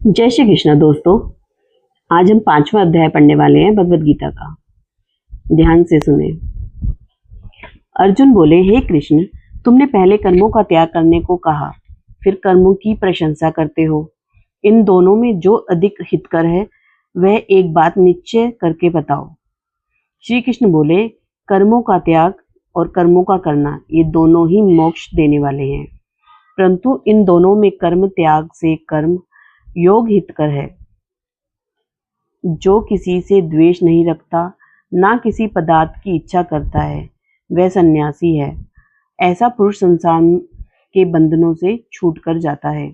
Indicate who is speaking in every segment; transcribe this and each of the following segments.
Speaker 1: जय श्री कृष्ण दोस्तों। आज हम 5वां अध्याय पढ़ने वाले हैं भगवद गीता का। ध्यान से सुने। अर्जुन बोले, हे कृष्ण, तुमने पहले कर्मों का त्याग करने को कहा, फिर कर्मों की प्रशंसा करते हो। इन दोनों में जो अधिक हितकर है वह एक बात निश्चय करके बताओ। श्री कृष्ण बोले, कर्मों का त्याग और कर्मों का करना ये दोनों ही मोक्ष देने वाले हैं, परंतु इन दोनों में कर्म त्याग से कर्म योग हितकर है। जो किसी से द्वेष नहीं रखता, ना किसी पदार्थ की इच्छा करता है, वह सन्यासी है। ऐसा पुरुष संसार के बंधनों से छूटकर जाता है।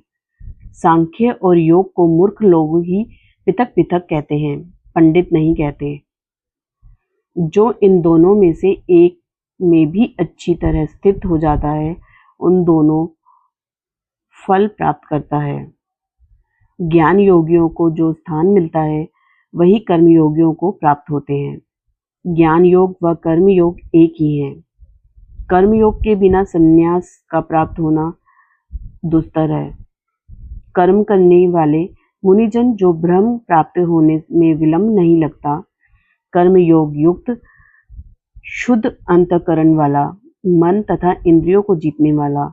Speaker 1: सांख्य और योग को मूर्ख लोग ही पृथक पृथक कहते हैं, पंडित नहीं कहते। जो इन दोनों में से एक में भी अच्छी तरह स्थित हो जाता है, उन दोनों फल प्राप्त करता है। ज्ञान योगियों को जो स्थान मिलता है वही कर्म योगियों को प्राप्त होते हैं। ज्ञान योग व कर्म योग एक ही हैं। कर्म योग के बिना संन्यास का प्राप्त होना दुस्तर है। कर्म करने वाले मुनिजन जो ब्रह्म प्राप्त होने में विलंब नहीं लगता, कर्म योग युक्त शुद्ध अंतःकरण वाला, मन तथा इंद्रियों को जीतने वाला,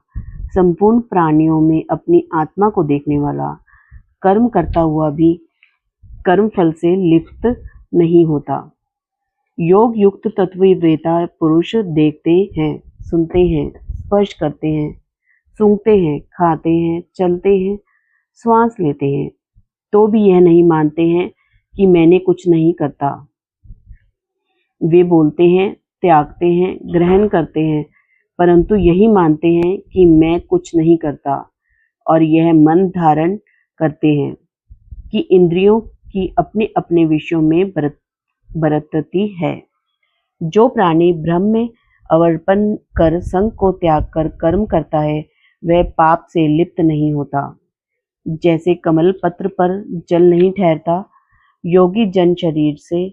Speaker 1: संपूर्ण प्राणियों में अपनी आत्मा को देखने वाला, कर्म करता हुआ भी कर्म फल से लिप्त नहीं होता। योग युक्त तत्ववेता पुरुष देखते हैं, सुनते हैं, स्पर्श करते हैं, सूंघते हैं, खाते हैं, चलते हैं, श्वास लेते हैं, तो भी यह नहीं मानते हैं कि मैंने कुछ नहीं करता। वे बोलते हैं, त्यागते हैं, ग्रहण करते हैं, परंतु यही मानते हैं कि मैं कुछ नहीं करता, और यह मन धारण करते हैं कि इंद्रियों की अपने अपने विषयों में बरतती है। जो प्राणी ब्रह्म में अवर्पण कर संग को त्याग कर कर्म करता है, वह पाप से लिप्त नहीं होता। जैसे कमल पत्र पर जल नहीं ठहरता, योगी जन शरीर से,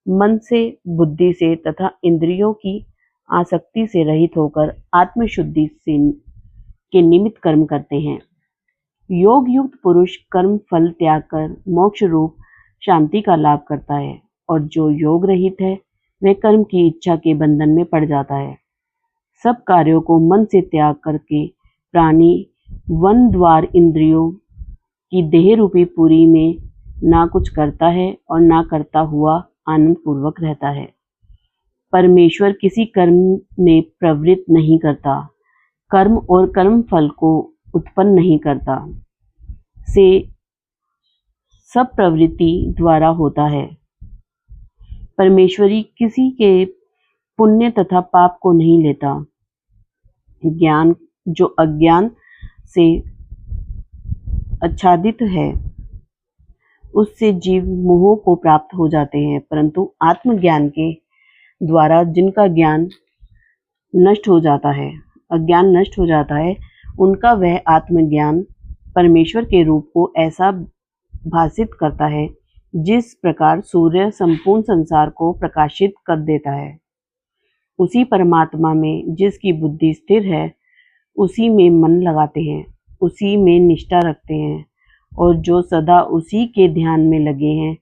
Speaker 1: मन से, बुद्धि से तथा इंद्रियों की आसक्ति से रहित होकर आत्मशुद्धि से के निमित्त कर्म करते हैं। योग युक्त पुरुष कर्म फल त्याग कर मोक्ष रूप शांति का लाभ करता है, और जो योग रहित है वह कर्म की इच्छा के बंधन में पड़ जाता है। सब कार्यों को मन से त्याग करके प्राणी वन द्वार इंद्रियों की देह रूपी पुरी में ना कुछ करता है और ना करता हुआ आनंद पूर्वक रहता है। परमेश्वर किसी कर्म में प्रवृत्त नहीं करता, कर्म और कर्म फल को उत्पन्न नहीं करता, से सब प्रवृत्ति द्वारा होता है। परमेश्वरी किसी के पुण्य तथा पाप को नहीं लेता। ज्ञान जो अज्ञान से आच्छादित है, उससे जीव मोह को प्राप्त हो जाते हैं, परंतु आत्मज्ञान के द्वारा जिनका ज्ञान नष्ट हो जाता है, अज्ञान नष्ट हो जाता है, उनका वह आत्मज्ञान परमेश्वर के रूप को ऐसा भासित करता है जिस प्रकार सूर्य संपूर्ण संसार को प्रकाशित कर देता है। उसी परमात्मा में जिसकी बुद्धि स्थिर है, उसी में मन लगाते हैं, उसी में निष्ठा रखते हैं, और जो सदा उसी के ध्यान में लगे हैं,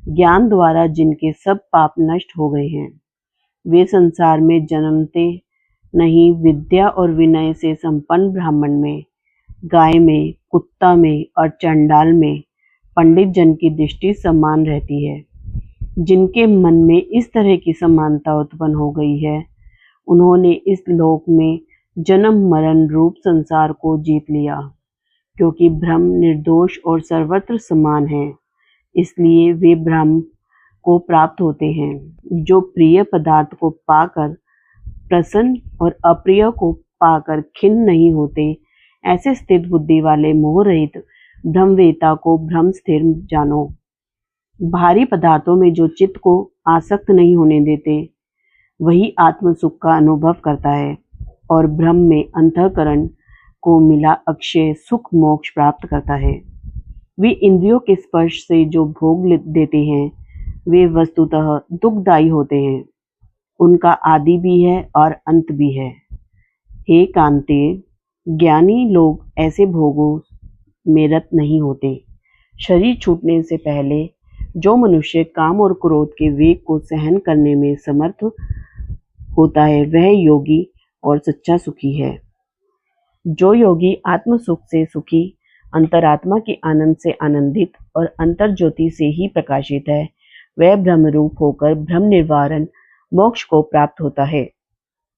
Speaker 1: ज्ञान द्वारा जिनके सब पाप नष्ट हो गए हैं, वे संसार में जन्मते नहीं, विद्या और विनय से संपन्न ब्राह्मण में, गाय में, कुत्ता में और चंडाल में पंडित जन की दृष्टि समान रहती है। जिनके मन में इस तरह की समानता उत्पन्न हो गई है, उन्होंने इस लोक में जन्म मरण रूप संसार को जीत लिया। क्योंकि ब्रह्म निर्दोष और सर्वत्र समान है, इसलिए वे ब्रह्म को प्राप्त होते हैं। जो प्रिय पदार्थ को पाकर प्रसन्न और अप्रिय को पाकर खिन्न नहीं होते, ऐसे स्थित बुद्धि वाले मोह रहित ब्रह्मवेता को ब्रह्म स्थिर जानो। भारी पदार्थों में जो चित्त को आसक्त नहीं होने देते, वही आत्म सुख का अनुभव करता है, और ब्रह्म में अंतःकरण को मिला अक्षय सुख मोक्ष प्राप्त करता है। वे इंद्रियों के स्पर्श से जो भोग देते हैं, वे वस्तुतः दुखदायी होते हैं। उनका आदि भी है और अंत भी है। हे कांते, ज्ञानी लोग ऐसे भोगों में रत नहीं होते। शरीर छूटने से पहले जो मनुष्य काम और क्रोध के वेग को सहन करने में समर्थ होता है वह योगी और सच्चा सुखी है। जो योगी आत्म सुख से सुखी, अंतरात्मा के आनंद से आनंदित और अंतर ज्योति से ही प्रकाशित है, वह ब्रह्मरूप होकर ब्रह्म निवारण मोक्ष को प्राप्त होता है।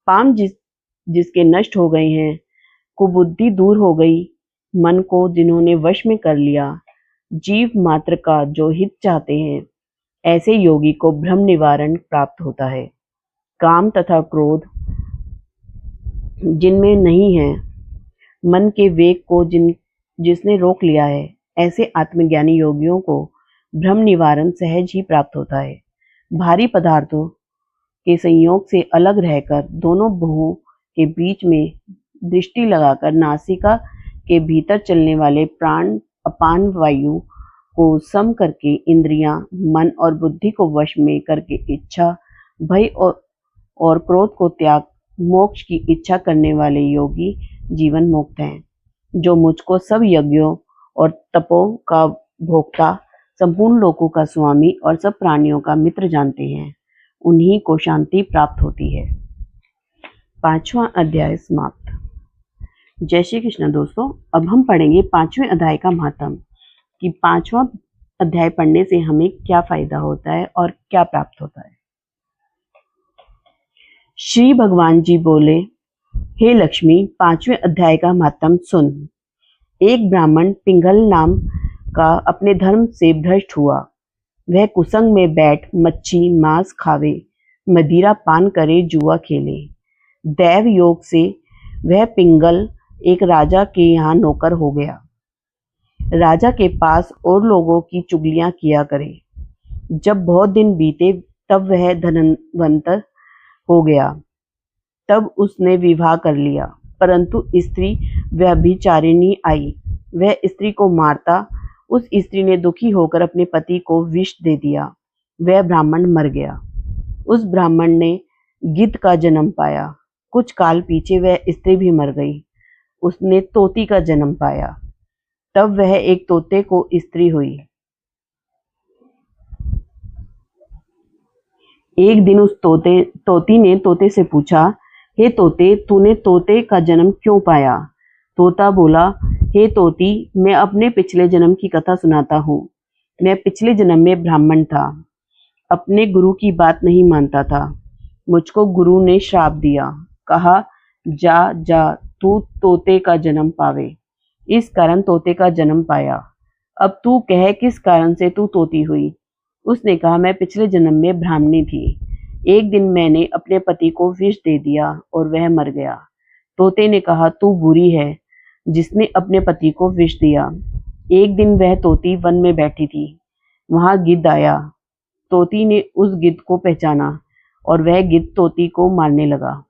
Speaker 1: पाम जिसके नष्ट हो गए हैं, कुबुद्धि दूर हो गई, मन को जिन्होंने वश में कर लिया, जीव मात्र का जो हित चाहते हैं, ऐसे योगी को ब्रह्म निवारण प्राप्त होता है। काम तथा क्रोध जिनमें नहीं है, मन के वेग को जिसने रोक लिया है, ऐसे आत्मज्ञानी योगियों को ब्रह्म निवारण सहज ही प्राप्त होता है। भारी पदार्थों के संयोग से अलग रहकर दोनों भुवों के बीच में दृष्टि लगाकर नासिका के भीतर चलने वाले प्राण अपान वायु को सम करके इंद्रियां, मन और बुद्धि को वश में करके इच्छा, भय और क्रोध को त्याग मोक्ष की इच्छा करने वाले योगी जीवन मुक्त हैं। जो मुझको सब यज्ञों और तपों का भोक्ता, संपूर्ण लोकों का स्वामी और सब प्राणियों का मित्र जानते हैं, उन्हीं को शांति प्राप्त होती है। 5वां अध्याय समाप्त। जय श्री कृष्ण दोस्तों। अब हम पढ़ेंगे 5वें अध्याय का महत्व कि 5वां अध्याय पढ़ने से हमें क्या फायदा होता है और क्या प्राप्त होता है। श्री भगवान जी बोले, हे लक्ष्मी, 5वें अध्याय का महत्व सुन। एक ब्राह्मण पिंगल नाम का अपने धर्म से भ्रष्ट हुआ। वह कुसंग में बैठ मच्छी मांस खावे, मदिरा पान करे, जुआ खेले। दैव योग से वह पिंगल एक राजा के यहाँ नौकर हो गया। राजा के पास और लोगों की चुगलियां किया करे। जब बहुत दिन बीते तब वह धनवंत हो गया। तब उसने विवाह कर लिया, परंतु स्त्री व्यभिचारिणी आई। वह स्त्री को मारता। उस स्त्री ने दुखी होकर अपने पति को विष दे दिया। वह ब्राह्मण मर गया। उस ब्राह्मण ने गिद्ध का जन्म पाया। कुछ काल पीछे वह स्त्री भी मर गई। उसने तोती का जन्म पाया। तब वह एक तोते को स्त्री हुई। एक दिन उस तोती ने तोते से पूछा, हे तोते, तूने तोते का जन्म क्यों पाया? तोता बोला, हे तोती, मैं अपने पिछले जन्म की कथा सुनाता हूँ। मैं पिछले जन्म में ब्राह्मण था। अपने गुरु की बात नहीं मानता था। मुझको गुरु ने श्राप दिया। कहा, जा जा, तू तोते का जन्म पावे। इस कारण तोते का जन्म पाया। अब तू कह, किस कारण से तू तोती हुई? उसने कहा, मैं पिछले जन्म में ब्राह्मणी थी। एक दिन मैंने अपने पति को विष दे दिया और वह मर गया। तोते ने कहा, तू बुरी है जिसने अपने पति को विष दिया। एक दिन वह तोती वन में बैठी थी। वहां गिद्ध आया। तोती ने उस गिद्ध को पहचाना और वह गिद्ध तोती को मारने लगा।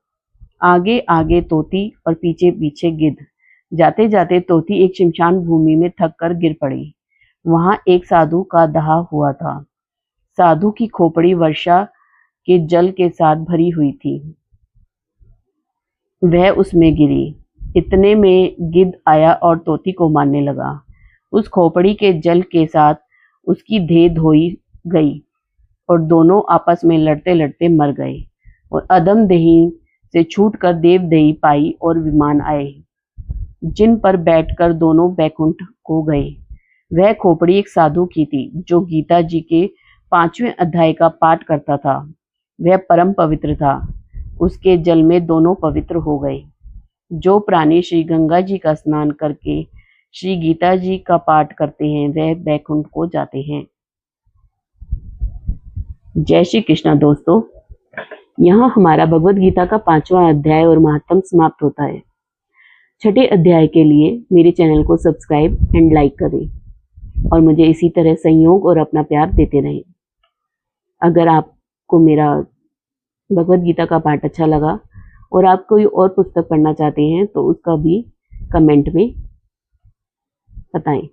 Speaker 1: आगे आगे तोती और पीछे पीछे गिद्ध। जाते जाते तोती एक शमशान भूमि में थक कर गिर पड़ी। वहां एक साधु का दाह हुआ था। साधु की खोपड़ी वर्षा के जल के साथ भरी हुई थी। वह उसमें गिरी। इतने में गिद्ध आया और तोती को मारने लगा। उस खोपड़ी के जल के साथ उसकी देह धोई गई और दोनों आपस में लड़ते लड़ते मर गए और अदम देही से छूटकर देवदेही पाई और विमान आए, जिन पर बैठकर दोनों बैकुंठ को गए। वह खोपड़ी एक साधु की थी जो गीता जी के 5वें अध्याय का पाठ करता था। वह परम पवित्र था। उसके जल में दोनों पवित्र हो गए। जो प्राणी श्री गंगा जी का स्नान करके श्री गीता जी का पाठ करते हैं वह बैकुंठ को जाते हैं। जय श्री कृष्ण दोस्तों। यहाँ हमारा भगवद गीता का 5वां अध्याय और महात्म समाप्त होता है। छठे अध्याय के लिए मेरे चैनल को सब्सक्राइब एंड लाइक करें और मुझे इसी तरह सहयोग और अपना प्यार देते रहें। अगर आपको मेरा भगवद गीता का पाठ अच्छा लगा और आप कोई और पुस्तक पढ़ना चाहते हैं तो उसका भी कमेंट में बताएं।